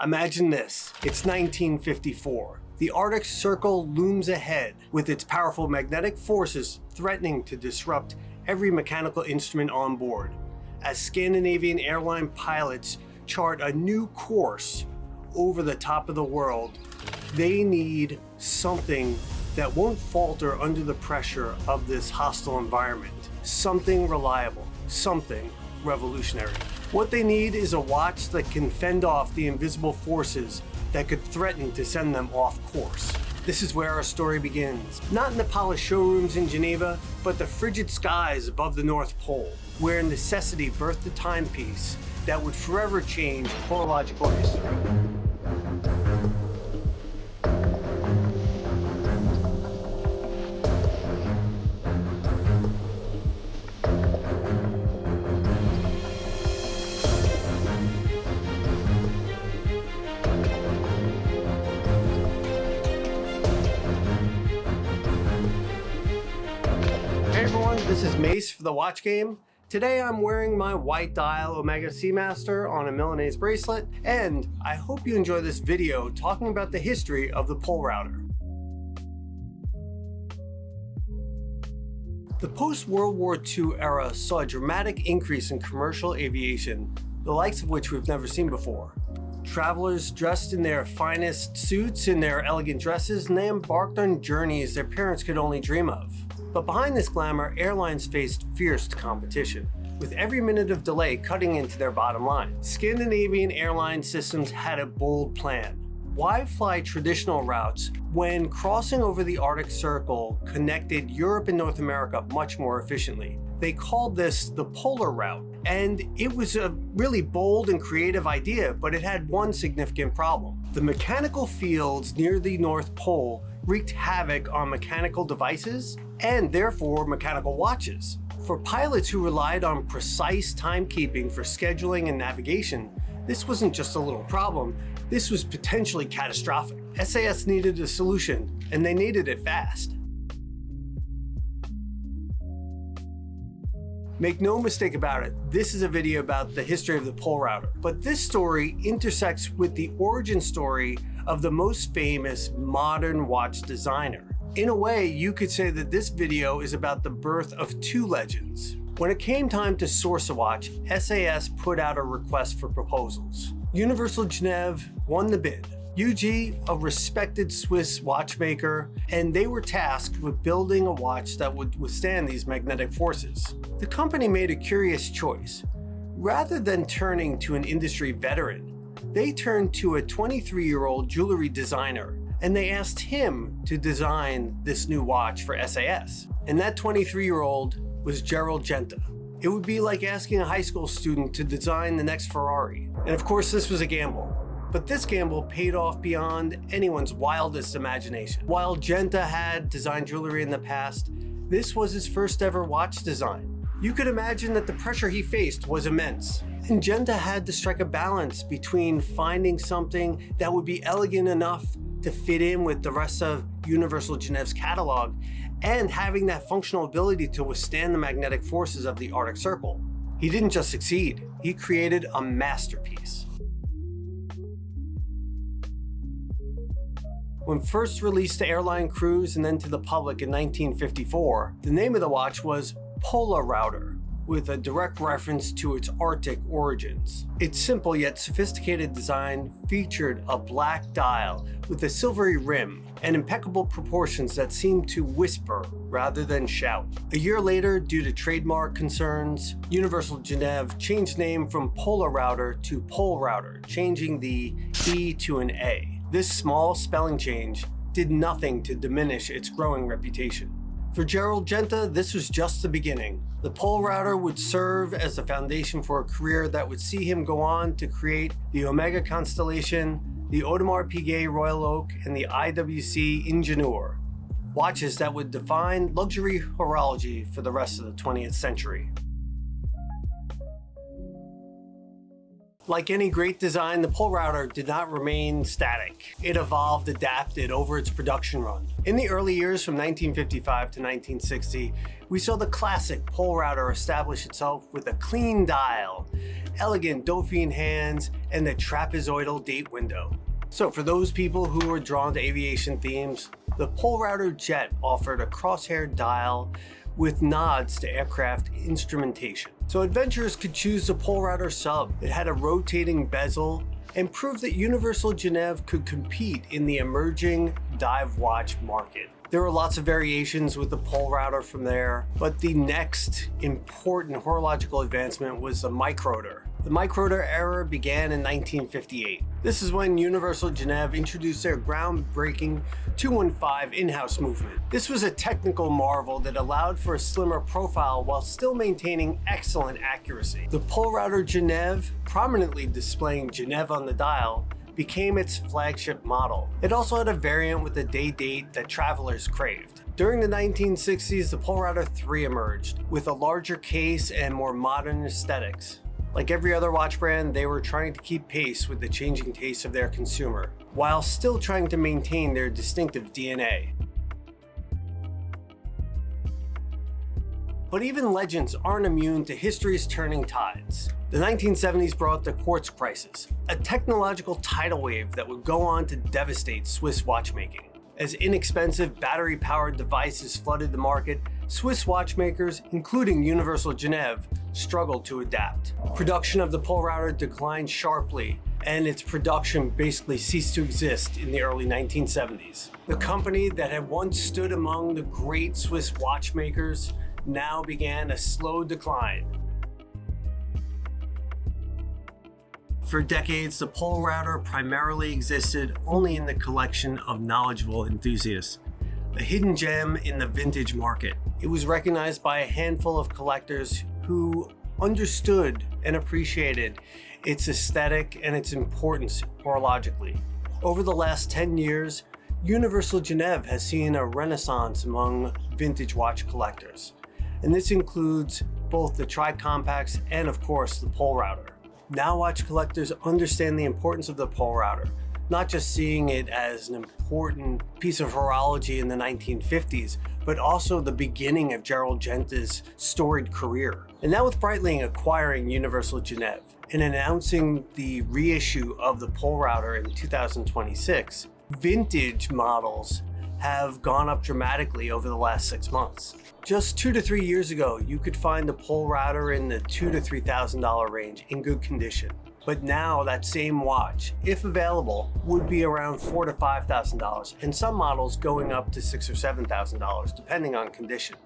Imagine this, it's 1954. The Arctic Circle looms ahead, with its powerful magnetic forces threatening to disrupt every mechanical instrument on board. As Scandinavian airline pilots chart a new course over the top of the world, they need something that won't falter under the pressure of this hostile environment. Something reliable, something revolutionary. What they need is a watch that can fend off the invisible forces that could threaten to send them off course. This is where our story begins. Not in the polished showrooms in Geneva, but the frigid skies above the North Pole, where necessity birthed a timepiece that would forever change horological history. This is Mace for the Watch Game. Today I'm wearing my white dial Omega Seamaster on a Milanese bracelet, and I hope you enjoy this video talking about the history of the Polarouter. The post-World War II era saw a dramatic increase in commercial aviation, the likes of which we've never seen before. Travelers dressed in their finest suits and their elegant dresses, and they embarked on journeys their parents could only dream of. But behind this glamour, airlines faced fierce competition, with every minute of delay cutting into their bottom line. Scandinavian Airlines Systems had a bold plan. Why fly traditional routes when crossing over the Arctic Circle connected Europe and North America much more efficiently? They called this the Polar Route, and it was a really bold and creative idea, but it had one significant problem. The mechanical fields near the North Pole wreaked havoc on mechanical devices and therefore mechanical watches. For pilots who relied on precise timekeeping for scheduling and navigation, this wasn't just a little problem, this was potentially catastrophic. SAS needed a solution, and they needed it fast. Make no mistake about it, this is a video about the history of the Polarouter, but this story intersects with the origin story of the most famous modern watch designer. In a way, you could say that this video is about the birth of two legends. When it came time to source a watch, SAS put out a request for proposals. Universal Genève won the bid. UG, a respected Swiss watchmaker, and they were tasked with building a watch that would withstand these magnetic forces. The company made a curious choice. Rather than turning to an industry veteran, they turned to a 23-year-old jewelry designer, and they asked him to design this new watch for SAS. And that 23-year-old was Gerald Genta. It would be like asking a high school student to design the next Ferrari. And of course, this was a gamble. But this gamble paid off beyond anyone's wildest imagination. While Genta had designed jewelry in the past, this was his first ever watch design. You could imagine that the pressure he faced was immense. And Genta had to strike a balance between finding something that would be elegant enough to fit in with the rest of Universal Genève's catalog and having that functional ability to withstand the magnetic forces of the Arctic Circle. He didn't just succeed, he created a masterpiece. When first released to airline crews and then to the public in 1954, the name of the watch was Polarouter, with a direct reference to its Arctic origins. Its simple yet sophisticated design featured a black dial with a silvery rim and impeccable proportions that seemed to whisper rather than shout. A year later, due to trademark concerns, Universal Genève changed name from Polarouter to Polarouter, changing the E to an A. This small spelling change did nothing to diminish its growing reputation. For Gerald Genta, this was just the beginning. The Polarouter would serve as the foundation for a career that would see him go on to create the Omega Constellation, the Audemars Piguet Royal Oak, and the IWC Ingenieur, watches that would define luxury horology for the rest of the 20th century. Like any great design, the Polarouter did not remain static. It evolved, adapted over its production run. In the early years from 1955 to 1960, we saw the classic Polarouter establish itself with a clean dial, elegant Dauphine hands, and the trapezoidal date window. So for those people who were drawn to aviation themes, the Polarouter Jet offered a crosshair dial with nods to aircraft instrumentation. So adventurers could choose the Polarouter Sub. It had a rotating bezel and proved that Universal Genève could compete in the emerging dive watch market. There were lots of variations with the Polarouter from there, but the next important horological advancement was the Microrouter. The Microrouter era began in 1958. This is when Universal Genève introduced their groundbreaking 215 in-house movement. This was a technical marvel that allowed for a slimmer profile while still maintaining excellent accuracy. The Polarouter Genève, prominently displaying Genève on the dial, became its flagship model. It also had a variant with a day date that travelers craved. During the 1960s, the Polarouter 3 emerged, with a larger case and more modern aesthetics. Like every other watch brand, they were trying to keep pace with the changing tastes of their consumer, while still trying to maintain their distinctive DNA. But even legends aren't immune to history's turning tides. The 1970s brought the Quartz crisis, a technological tidal wave that would go on to devastate Swiss watchmaking. As inexpensive battery-powered devices flooded the market, Swiss watchmakers, including Universal Genève, struggled to adapt. Production of the Polarouter declined sharply, and its production basically ceased to exist in the early 1970s. The company that had once stood among the great Swiss watchmakers now began a slow decline. For decades, the Polarouter primarily existed only in the collection of knowledgeable enthusiasts, a hidden gem in the vintage market. It was recognized by a handful of collectors who understood and appreciated its aesthetic and its importance horologically. Over the last 10 years, Universal Genève has seen a renaissance among vintage watch collectors, and this includes both the tri-compacts and, of course, the Polarouter. Now watch collectors understand the importance of the Polarouter, not just seeing it as an important piece of horology in the 1950s, but also the beginning of Gerald Genta's storied career. And now with Breitling acquiring Universal Genève and announcing the reissue of the Polarouter in 2026, vintage models have gone up dramatically over the last 6 months. Just 2 to 3 years ago, you could find the Polarouter in the $2,000 to $3,000 range in good condition. But now that same watch, if available, would be around $4,000 to $5,000, and some models going up to $6,000 or $7,000, depending on condition.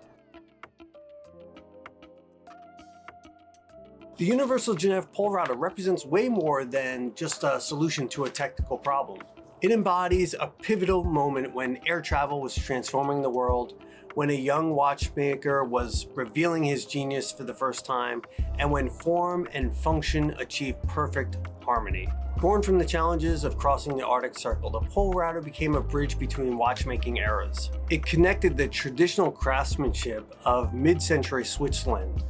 The Universal Genève Polarouter represents way more than just a solution to a technical problem. It embodies a pivotal moment when air travel was transforming the world, when a young watchmaker was revealing his genius for the first time, and when form and function achieved perfect harmony. Born from the challenges of crossing the Arctic Circle, the Polarouter became a bridge between watchmaking eras. It connected the traditional craftsmanship of mid-century Switzerland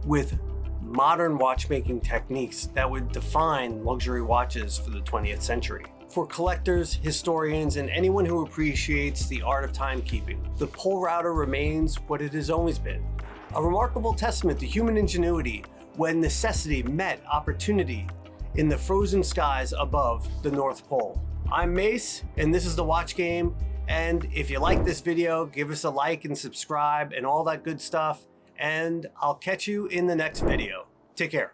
with modern watchmaking techniques that would define luxury watches for the 20th century. For collectors, historians, and anyone who appreciates the art of timekeeping, the Polarouter remains what it has always been. A remarkable testament to human ingenuity when necessity met opportunity in the frozen skies above the North Pole. I'm Mace, and this is The Watch Game, and if you like this video, give us a like and subscribe and all that good stuff, and I'll catch you in the next video. Take care.